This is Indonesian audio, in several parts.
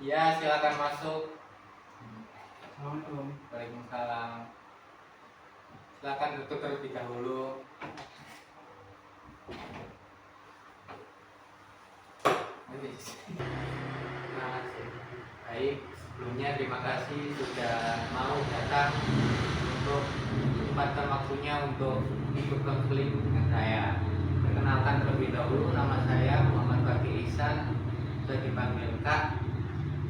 Ya, silakan masuk. Assalamualaikum. Waalaikumsalam. Silakan duduk terlebih dahulu. Terima kasih. Baik, sebelumnya terima kasih sudah mau datang untuk menyempatkan waktunya untuk ikut konseling dengan saya. Perkenalkan terlebih dahulu, nama saya Muhammad Bakir Ihsan, sudah dipanggil Kak.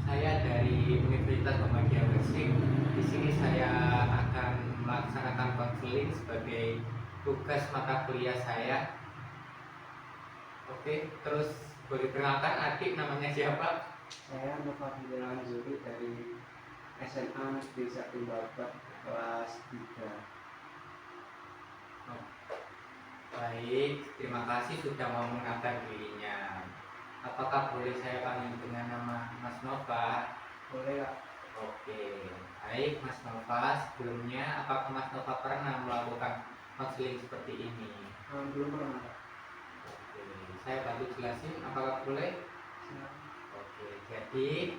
Saya dari Universitas Muhammadiyah Gresik. Di sini saya akan melaksanakan konseling sebagai tugas mata kuliah saya. Oke, terus boleh perkenalkan adik namanya siapa? Saya Nofadil Anzuri dari SMA Negeri 1 Babat kelas 3. Oh, baik, terima kasih sudah mau mengenalkan dirinya. Apakah boleh saya panggil dengan nama Mas Nova? Boleh Kak? Oke, baik Mas Nova. Sebelumnya, apakah Mas Nova pernah melakukan konseling seperti ini? Belum pernah Kak. Oke, saya bantu jelasin. Apakah boleh? Oke, jadi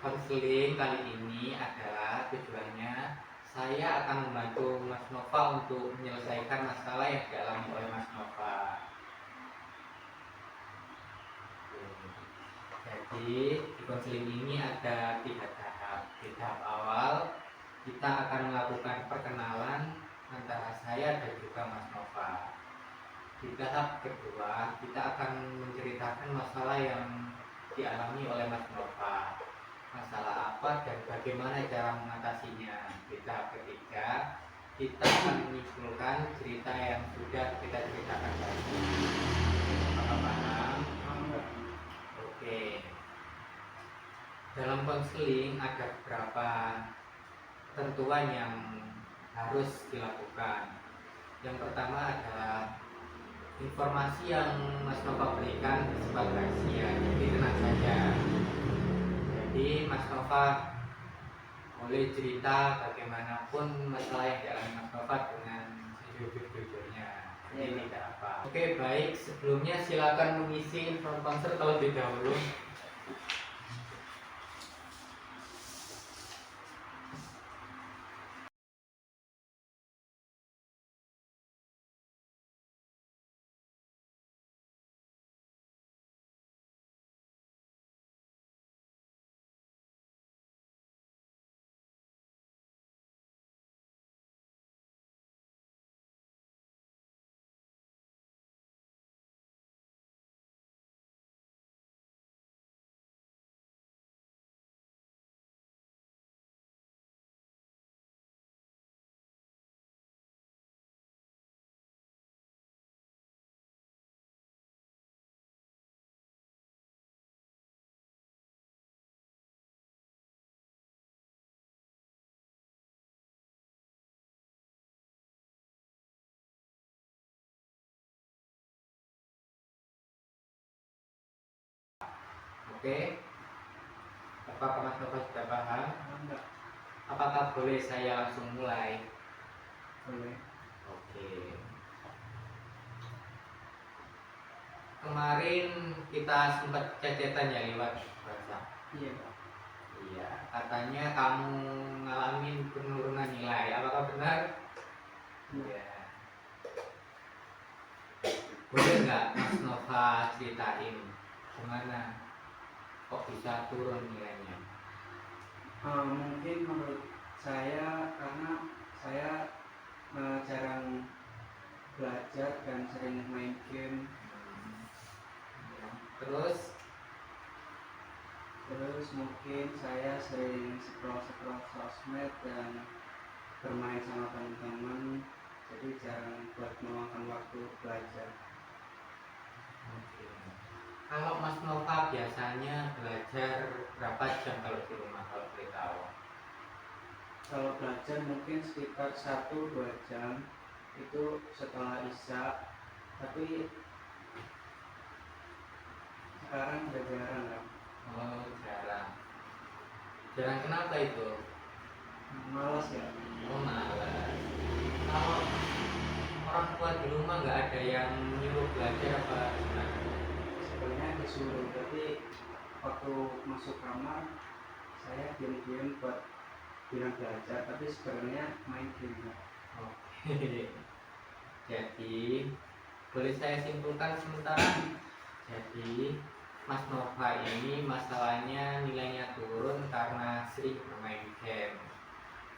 konseling kali ini adalah tujuannya saya akan membantu Mas Nova untuk menyelesaikan masalah yang dialami oleh Mas Nova. Jadi di konseling ini ada 3 tahap. Di tahap awal kita akan melakukan perkenalan antara saya dan juga Mas Nova. Di tahap kedua kita akan menceritakan masalah yang dialami oleh Mas Nova. Masalah apa dan bagaimana cara mengatasinya. Di tahap ketiga kita akan menyimpulkan cerita yang sudah kita ceritakan tadi. Apakah paham? Oke. Dalam konseling ada beberapa ketentuan yang harus dilakukan. Yang pertama adalah informasi yang Mas Nova berikan bersifat rahasia, jadi tenang saja. Jadi Mas Nova boleh cerita bagaimanapun masalah yang dialami Mas Nova dengan sejujur-jujurnya. Ini tidak apa. Oke, baik. Sebelumnya silakan mengisi inform konser terlebih dahulu. Oke. Apakah Mas Nova sudah paham? Enggak. Apakah boleh saya langsung mulai? Boleh. Oke. Kemarin kita sempat cecetan ya lewat WhatsApp. Iya Kak. Iya, katanya kamu ngalamin penurunan nilai. Apakah benar? Iya. Boleh nggak Mas Nova ceritain gimana kok bisa turun nilainya? Mungkin menurut saya karena saya jarang belajar dan sering main game. Terus Mungkin saya sering scroll sosmed dan bermain sama teman-teman, jadi jarang buat meluangkan waktu belajar. oke. Kalau Mas Nova biasanya belajar berapa jam kalau di rumah kalau boleh tahu? Kalau belajar mungkin sekitar 1-2 jam itu setelah isya, tapi sekarang udah jarang kan. Oh, jarang. Jarang kenapa itu? Malas ya. Oh, malas. Kalau orang tua di rumah nggak ada yang nyuruh belajar apa gimana? Sebenarnya disuruh, tapi waktu masuk kamar saya diam-diam buat bilang belajar, tapi sebenarnya main game Pak. Oke. Jadi boleh saya simpulkan sementara. Jadi Mas Nova ini masalahnya nilainya turun karena sering bermain game.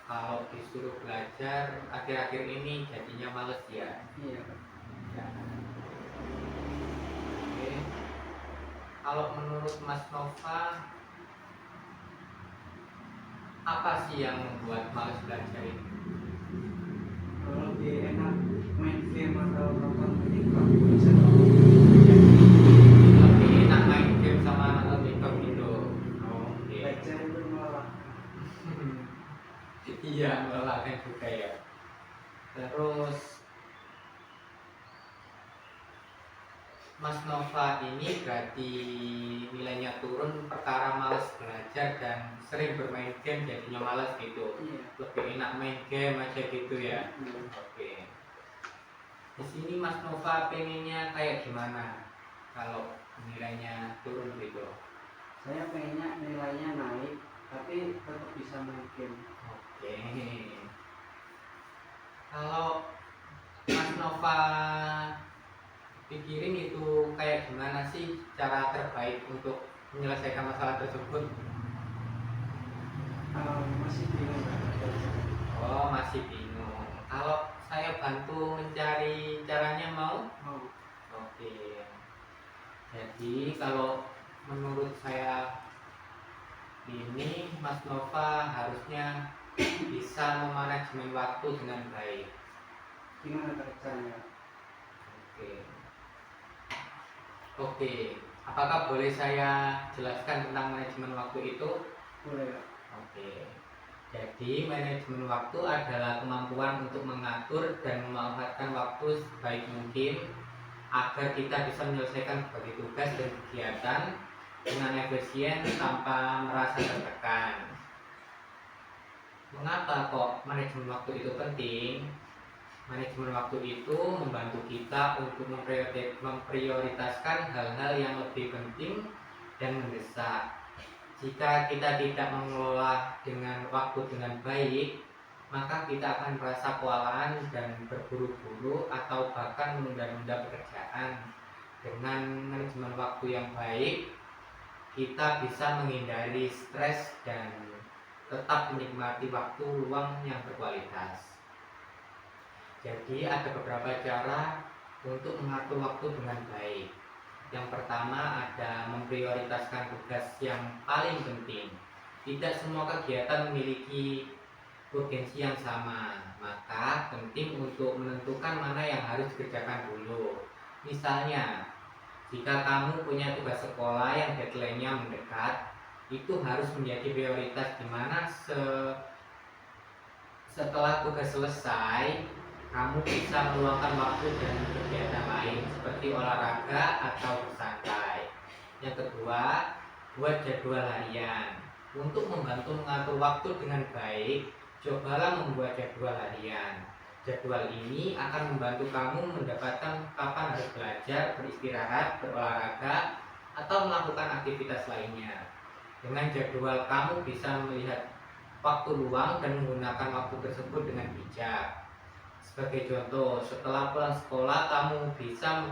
Kalau disuruh belajar akhir-akhir ini jadinya males ya. Iya Pak. Ya. Oke. Kalau menurut Mas Nova, apa sih yang membuat males belajar ini? Kalau lebih enak main game atau nonton TikTok bisa Lebih enak main game sama nonton TikTok gitu. Oke. belajar itu malah. Iya, melelahkan juga ya. Terus Mas Nova ini berarti nilainya turun perkara malas belajar dan sering bermain game jadinya malas gitu. Iya. Lebih enak main game aja gitu ya. Hmm. Oke. Di sini Mas Nova pengennya kayak gimana kalau nilainya turun gitu? Saya pengennya nilainya naik, tapi tetap bisa main game. Oke. Kalau Mas Nova pikirin itu kayak gimana sih cara terbaik untuk menyelesaikan masalah tersebut? Masih bingung Pak. Oh, masih bingung. Kalau saya bantu mencari caranya mau? Oh, Oke. Jadi kalau menurut saya ini Mas Nova harusnya bisa memanajemen waktu dengan baik. gimana caranya? Oke. Oke. Apakah boleh saya jelaskan tentang manajemen waktu itu? Boleh Pak. Oke. Jadi manajemen waktu adalah kemampuan untuk mengatur dan memanfaatkan waktu sebaik mungkin agar kita bisa menyelesaikan berbagai tugas dan kegiatan dengan efisien tanpa merasa tertekan. Mengapa kok manajemen waktu itu penting? Manajemen waktu itu membantu kita untuk memprioritaskan hal-hal yang lebih penting dan mendesak. Jika kita tidak mengelola dengan waktu dengan baik, maka kita akan merasa kewalahan dan berburu-buru atau bahkan menunda-nunda pekerjaan. Dengan manajemen waktu yang baik, kita bisa menghindari stres dan tetap menikmati waktu luang yang berkualitas. Jadi ada beberapa cara untuk mengatur waktu dengan baik. Yang pertama ada memprioritaskan tugas yang paling penting. Tidak semua kegiatan memiliki urgensi yang sama, maka penting untuk menentukan mana yang harus dikerjakan dulu. Misalnya, jika kamu punya tugas sekolah yang deadline-nya mendekat, itu harus menjadi prioritas di mana setelah tugas selesai, kamu bisa meluangkan waktu dengan kegiatan lain seperti olahraga atau bersantai. Yang kedua, buat jadwal harian. Untuk membantu mengatur waktu dengan baik, cobalah membuat jadwal harian. Jadwal ini akan membantu kamu mendapatkan kapan harus belajar, beristirahat, berolahraga, atau melakukan aktivitas lainnya. Dengan jadwal, kamu bisa melihat waktu luang dan menggunakan waktu tersebut dengan bijak. Sebagai contoh, setelah pulang sekolah kamu bisa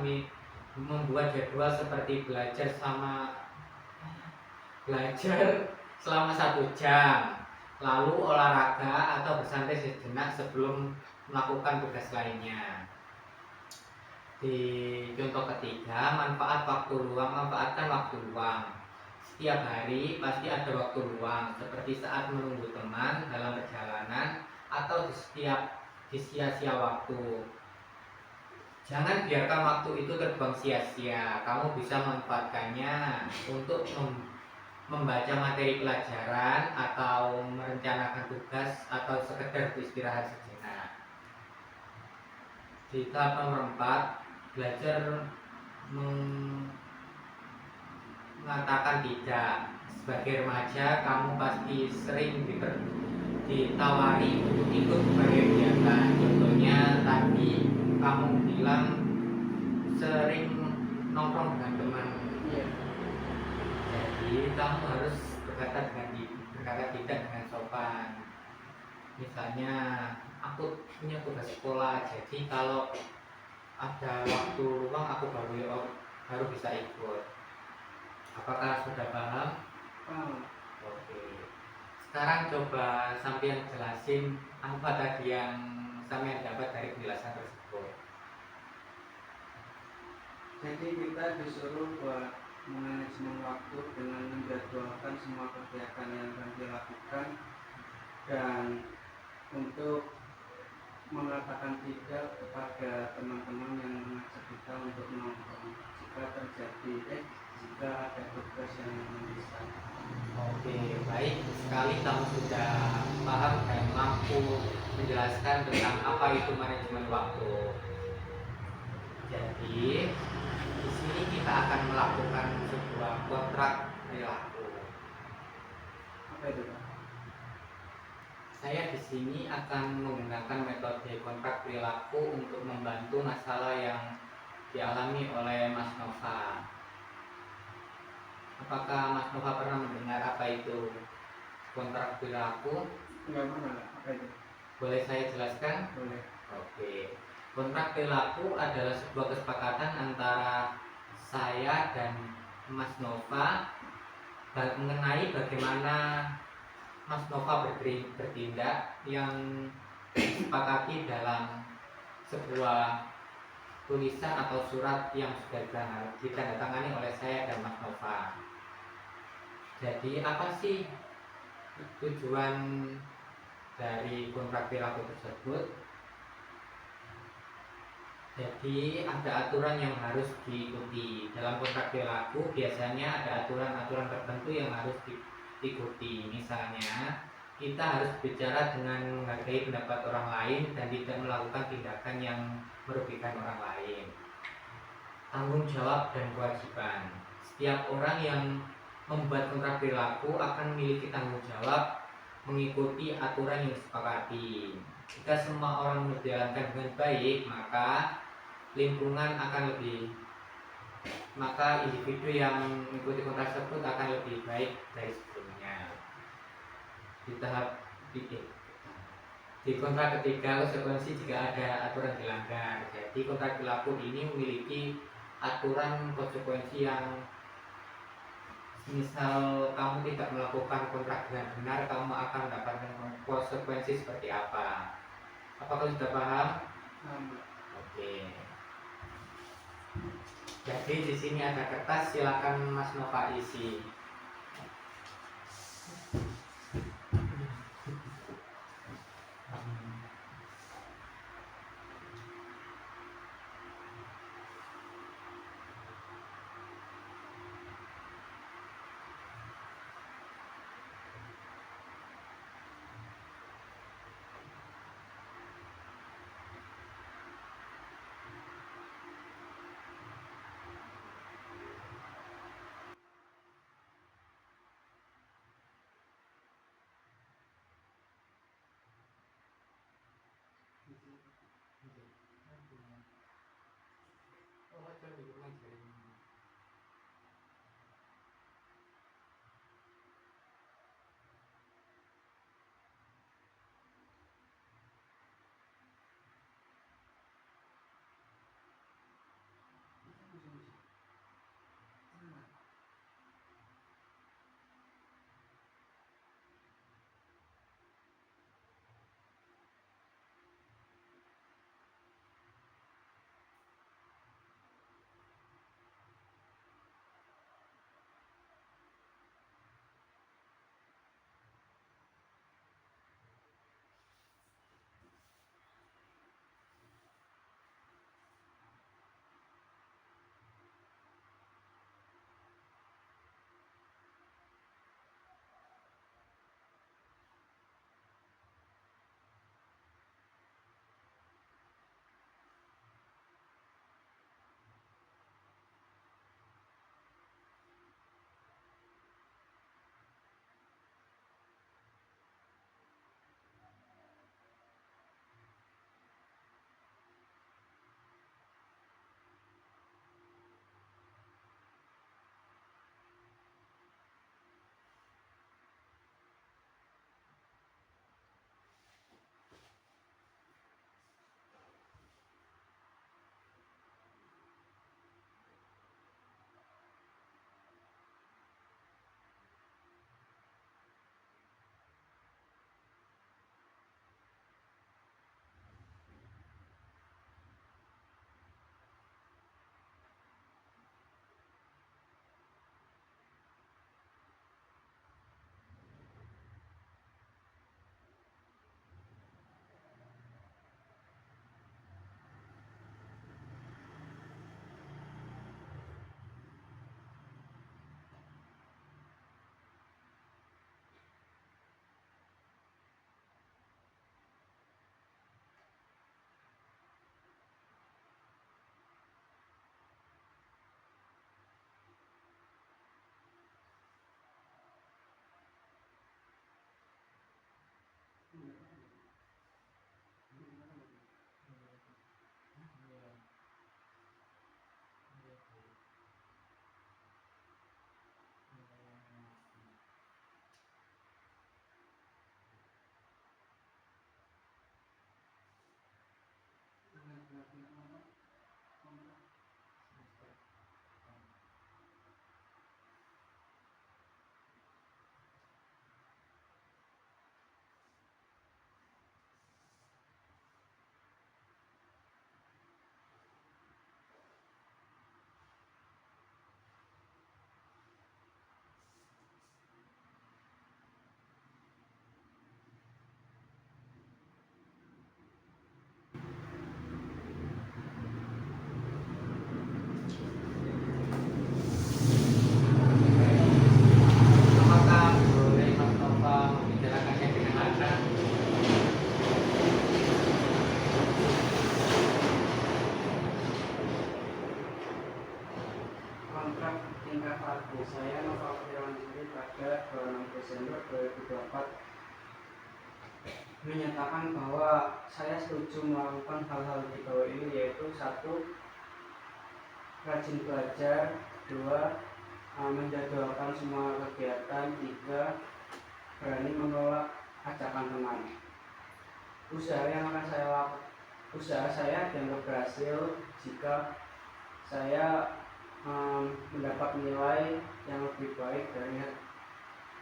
membuat jadwal seperti belajar selama 1 jam, lalu olahraga atau bersantai sejenak sebelum melakukan tugas lainnya. Di contoh ketiga, manfaatkan waktu luang. Setiap hari pasti ada waktu luang, seperti saat menunggu teman dalam perjalanan atau di sia-sia waktu. Jangan biarkan waktu itu terbuang sia-sia. Kamu bisa memanfaatkannya untuk membaca materi pelajaran atau merencanakan tugas atau sekedar beristirahat sejenak. Di tahap nomor 4, belajar mengatakan tidak. Sebagai remaja, kamu pasti sering ditawari untuk ikut berbagai kegiatan. Contohnya tadi kamu bilang sering nongkrong dengan teman. Iya. Jadi kamu harus berkata tidak dengan sopan. Misalnya, aku punya tugas sekolah, jadi kalau ada waktu luang aku baru bisa ikut. Apakah sudah paham? Paham. Oke. Sekarang coba sampean jelasin apa tadi yang sampean dapat dari penjelasan tersebut. Jadi kita disuruh buat manajemen waktu dengan menjadwalkan semua kegiatan yang akan dilakukan dan untuk mengatakan tidak kepada teman-teman yang mengajak kita untuk nongkrong jika ada tugas yang mendesak. Oke, baik sekali kamu sudah paham dan mampu menjelaskan tentang apa itu manajemen waktu. Jadi, di sini kita akan melakukan sebuah kontrak perilaku. Apa itu, Pak? Saya di sini akan menggunakan metode kontrak perilaku untuk membantu masalah yang dialami oleh Mas Nova. Apakah Mas Nova pernah mendengar apa itu kontrak perilaku? Enggak pernah. Apa itu? Boleh saya jelaskan? Boleh. Oke. Kontrak perilaku adalah sebuah kesepakatan antara saya dan Mas Nova mengenai bagaimana Mas Nova bertindak yang disepakati dalam sebuah tulisan atau surat yang sudah ditandatangani oleh saya dan Mas Nova. Jadi apa sih tujuan dari kontrak perilaku tersebut? Jadi ada aturan yang harus diikuti dalam kontrak perilaku. Biasanya ada aturan-aturan tertentu yang harus diikuti. Misalnya kita harus bicara dengan menghargai pendapat orang lain dan tidak melakukan tindakan yang merugikan orang lain. Tanggung jawab dan kewajiban. Setiap orang yang membuat kontrak perilaku akan memiliki tanggung jawab mengikuti aturan yang disepakati. Jika semua orang menjalankan dengan baik, maka individu yang mengikuti kontrak tersebut akan lebih baik dari sebelumnya. Di kontrak ketiga, konsekuensi jika ada aturan dilanggar. Jadi kontrak perilaku ini memiliki aturan konsekuensi yang misal kamu tidak melakukan kontrak dengan benar, kamu akan mendapatkan konsekuensi seperti apa. Apakah sudah paham? Oke. Jadi di sini ada kertas, silakan Mas Nova isi. Fadli. Saya Nova Firman sendiri pada 26 Desember 2024 menyatakan bahwa saya setuju melakukan hal-hal di bawah ini, yaitu 1. Rajin belajar, 2. Menjadwalkan semua kegiatan, 3. Berani menolak ajakan teman. Usaha saya dianggap berhasil jika saya mendapat nilai yang lebih baik dari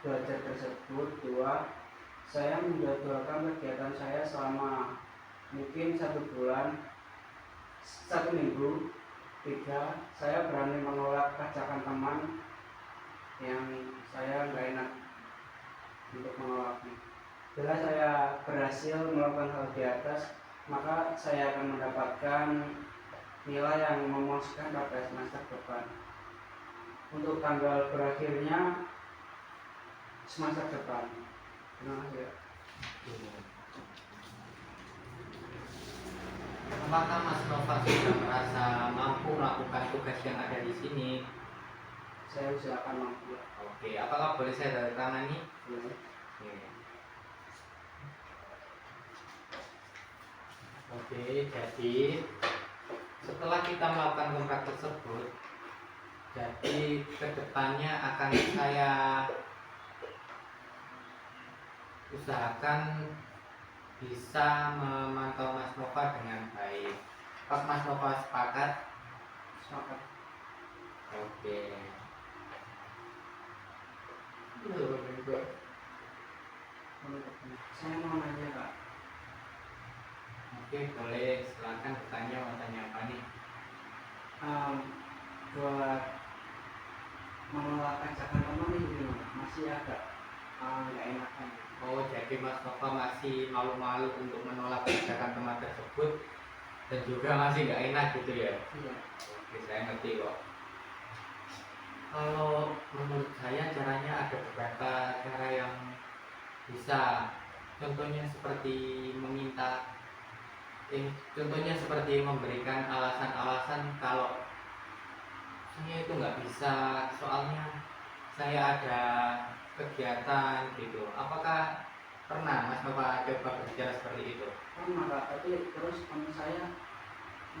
belajar tersebut. 2. Saya menjadwalkan kegiatan saya selama mungkin 1 bulan, 1 minggu. 3. Saya berani menolak ajakan teman yang saya nggak enak untuk menolaknya. Bila saya berhasil melakukan hal di atas, maka saya akan mendapatkan nilai yang memuaskan pada semester depan. Untuk tanggal berakhirnya semester depan. Terima kasih. Apakah Mas Nova sudah merasa mampu melakukan tugas yang ada di sini? Saya usahakan mampu. Oke, apakah boleh saya tanda tangani? Boleh. Oke, jadi setelah kita melakukan kontrak tersebut, jadi kedepannya akan saya usahakan bisa memantau Mas Nova dengan baik. Pas Mas Nova sepakat? Sepakat. Oke. Saya mau nanya, Pak. Oke, boleh, silakan bertanya. Mau tanya apa nih? Buat menolak ajakan teman ini gimana? Masih agak nggak enakan. Oh, jadi Mas Nova masih malu-malu untuk menolak ajakan teman tersebut dan juga masih nggak enak gitu ya? Iya. Oke, saya ngerti kok. Kalau menurut saya caranya ada beberapa cara yang bisa. Contohnya seperti seperti memberikan alasan-alasan kalau saya itu nggak bisa, soalnya saya ada kegiatan gitu. Apakah pernah Mas Nova coba berbicara seperti itu? Pernah, Pak. Tapi terus teman saya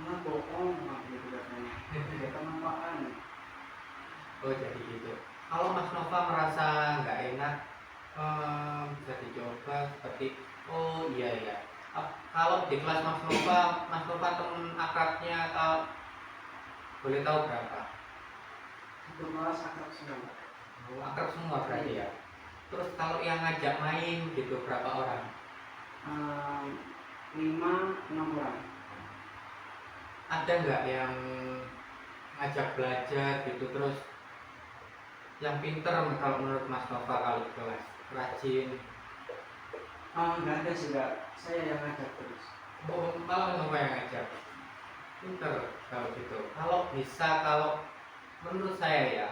malah bohong gitu katanya. Tidak kemanfaatan. Oh, jadi gitu. Kalau Mas Nova merasa nggak enak, bisa dicoba seperti, oh iya. Kalau di kelas Mas Nova teman akrabnya kalau boleh tahu berapa? Itu malah akrab semua. Oh, akrab semua berarti ya. Terus kalau yang ngajak main gitu berapa orang? 5-6 orang. Ada nggak yang ngajak belajar gitu, terus yang pinter kalau menurut Mas Nova kalau di kelas, rajin? Nggak ada sih, Kak. Saya yang ngajak terus. Oh, malah Mas Nova yang ngajak. Pinter kalau gitu. Kalau bisa, kalau menurut saya ya,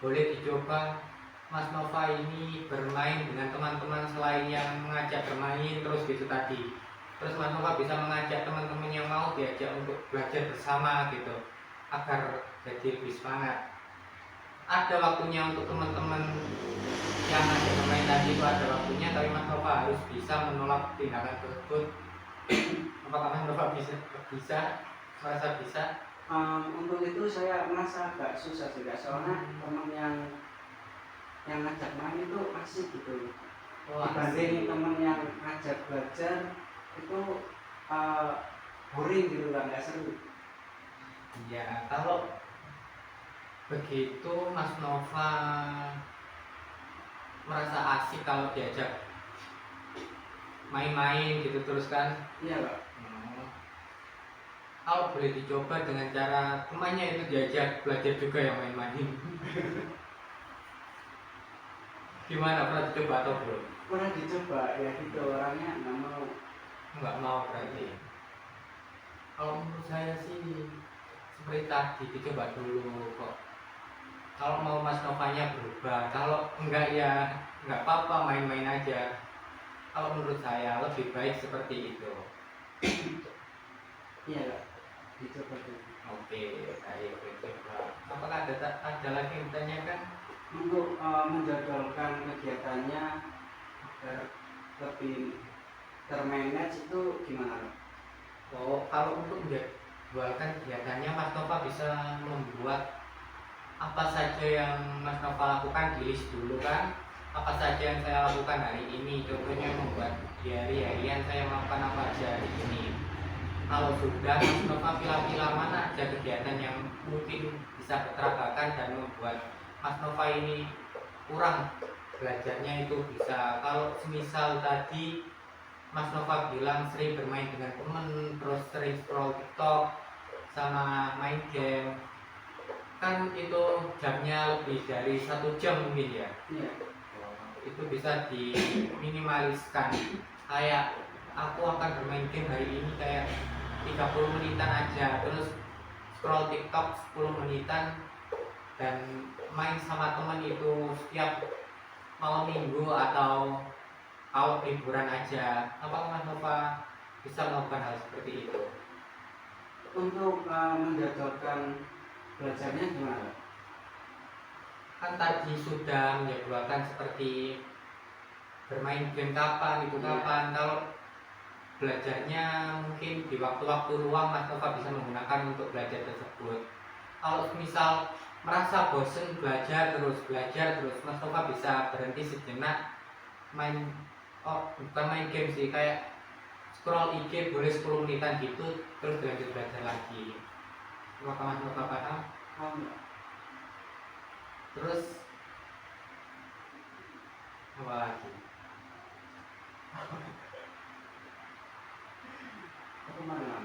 boleh dicoba Mas Nova ini bermain dengan teman-teman selain yang mengajak bermain terus gitu tadi. Terus Mas Nova bisa mengajak teman-teman yang mau diajak untuk belajar bersama gitu, agar jadi lebih semangat. Ada waktunya untuk teman-teman yang ngajak bermain tadi, itu ada waktunya, tapi Mas Nova harus bisa menolak tindakan tersebut. Apakah Mas Nova bisa? Merasa bisa? Untuk itu saya merasa agak susah juga, soalnya teman yang ngajak main itu asik gitu. Dibanding teman yang ngajak belajar itu boring gitu, nggak seru. Ya, kalau begitu Mas Nova merasa asik kalau diajak main-main gitu terus kan? Iya, Pak. Kalau boleh dicoba dengan cara temannya itu diajak belajar juga yang main-main. Gimana, pernah dicoba atau belum? Pernah dicoba, ya gitu, orangnya Nggak mau berarti. Kalau menurut saya sih seperti tadi, dicoba dulu kok. Kalau mau Mas Novanya berubah, kalau enggak ya nggak apa-apa, main-main aja. Kalau menurut saya lebih baik seperti itu. iya, Pak. Dicoba dulu. Oke, baik, dicoba. Apakah ada lagi yang ditanyakan? Untuk menjadwalkan kegiatannya agar lebih termanage itu gimana? Oh, kalau untuk menjadwalkan kegiatannya, Mas Nova bisa membuat apa saja yang Mas Nova lakukan di list dulu kan? Apa saja yang saya lakukan hari ini? Contohnya membuat diary harian saya melakukan apa aja hari ini. Kalau sudah, Mas Nova pilih-pilih mana aja kegiatan yang mungkin bisa keteragakan dan membuat Mas Nova ini kurang belajarnya, itu bisa. Kalau semisal tadi Mas Nova bilang sering bermain dengan temen, terus sering scroll TikTok sama main game, kan itu jamnya lebih dari 1 jam mungkin ya. Iya. Itu bisa diminimaliskan. Kayak aku akan bermain game hari ini kayak 30 menitan aja, terus scroll TikTok 10 menitan, dan main sama teman itu setiap malam minggu atau kalau liburan aja. Apakah Mas Nova bisa melakukan hal seperti itu? Untuk menjadwalkan belajarnya gimana? Kan tadi sudah menjadwalkan seperti bermain game kapan, itu kapan. Kalau belajarnya mungkin di waktu-waktu luang Mas Nova bisa menggunakan untuk belajar tersebut. Kalau misal merasa bosen belajar terus, Mas Nova bisa berhenti sejenak main, bukan main game sih, kayak scroll IG boleh 10 menitan gitu, terus lanjut belajar lagi. Apakah Mas Nova paham? Terus apa lagi? Kemana?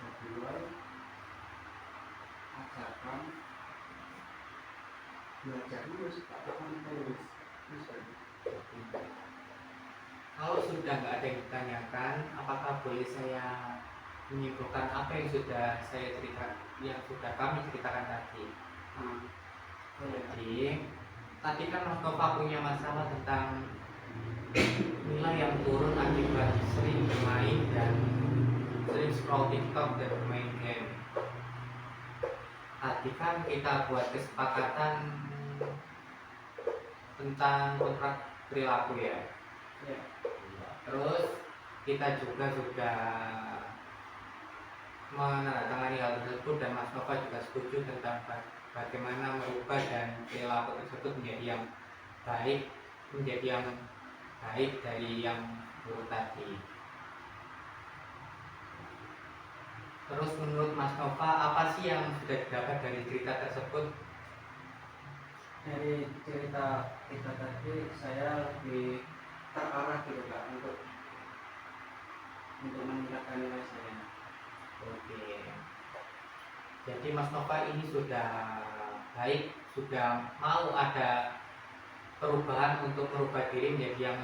Jadwal, ajarkan, belajar terus, akan terus. Kalau sudah nggak ada yang ditanyakan, apakah boleh saya menyimpulkan apa yang sudah saya ceritakan, yang sudah kami ceritakan tadi? Jadi tadi kan Mas Nova punya masalah tentang nilai yang turun akibat sering bermain dan sering scroll TikTok dan bermain game. Tadi kan kita buat kesepakatan tentang kontrak perilaku ya. Terus kita juga sudah menandatangani hal tersebut, dan Mas Nova juga setuju tentang bagaimana merubah dan perilaku tersebut menjadi yang baik, dari yang buruk tadi. Terus menurut Mas Nova, apa sih yang sudah didapat dari cerita tersebut? Dari cerita kita tadi saya lebih terarah gitu Kak, untuk meningkatkan nilai saya. Oke. Jadi Mas Nova ini sudah baik, sudah mau ada perubahan untuk merubah diri menjadi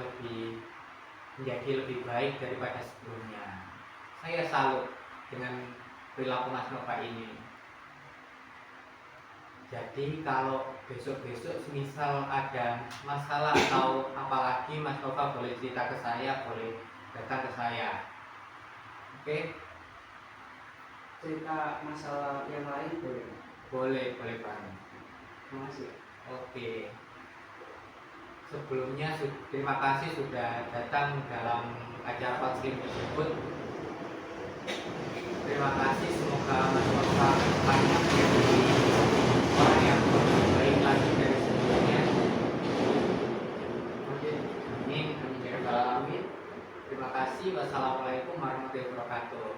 lebih baik daripada sebelumnya. Saya salut dengan perilaku Mas Nova ini. Jadi kalau besok-besok semisal ada masalah atau apalagi, Mas Nova boleh cerita ke saya, boleh datang ke saya. Oke? Cerita masalah yang lain boleh? Boleh banget. Terima kasih. Oke. Sebelumnya terima kasih sudah datang dalam acara counseling tersebut. Terima kasih, semoga Mas Nova banyak menjadi orang yang lebih baik lagi dari sebelumnya. Oke. Amin, amin ya rabbal alamin. Terima kasih. Wassalamualaikum warahmatullahi wabarakatuh.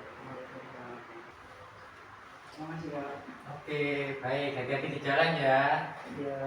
Terima kasih Kak. Oke, baik. Hati-hati di jalan ya. Iya.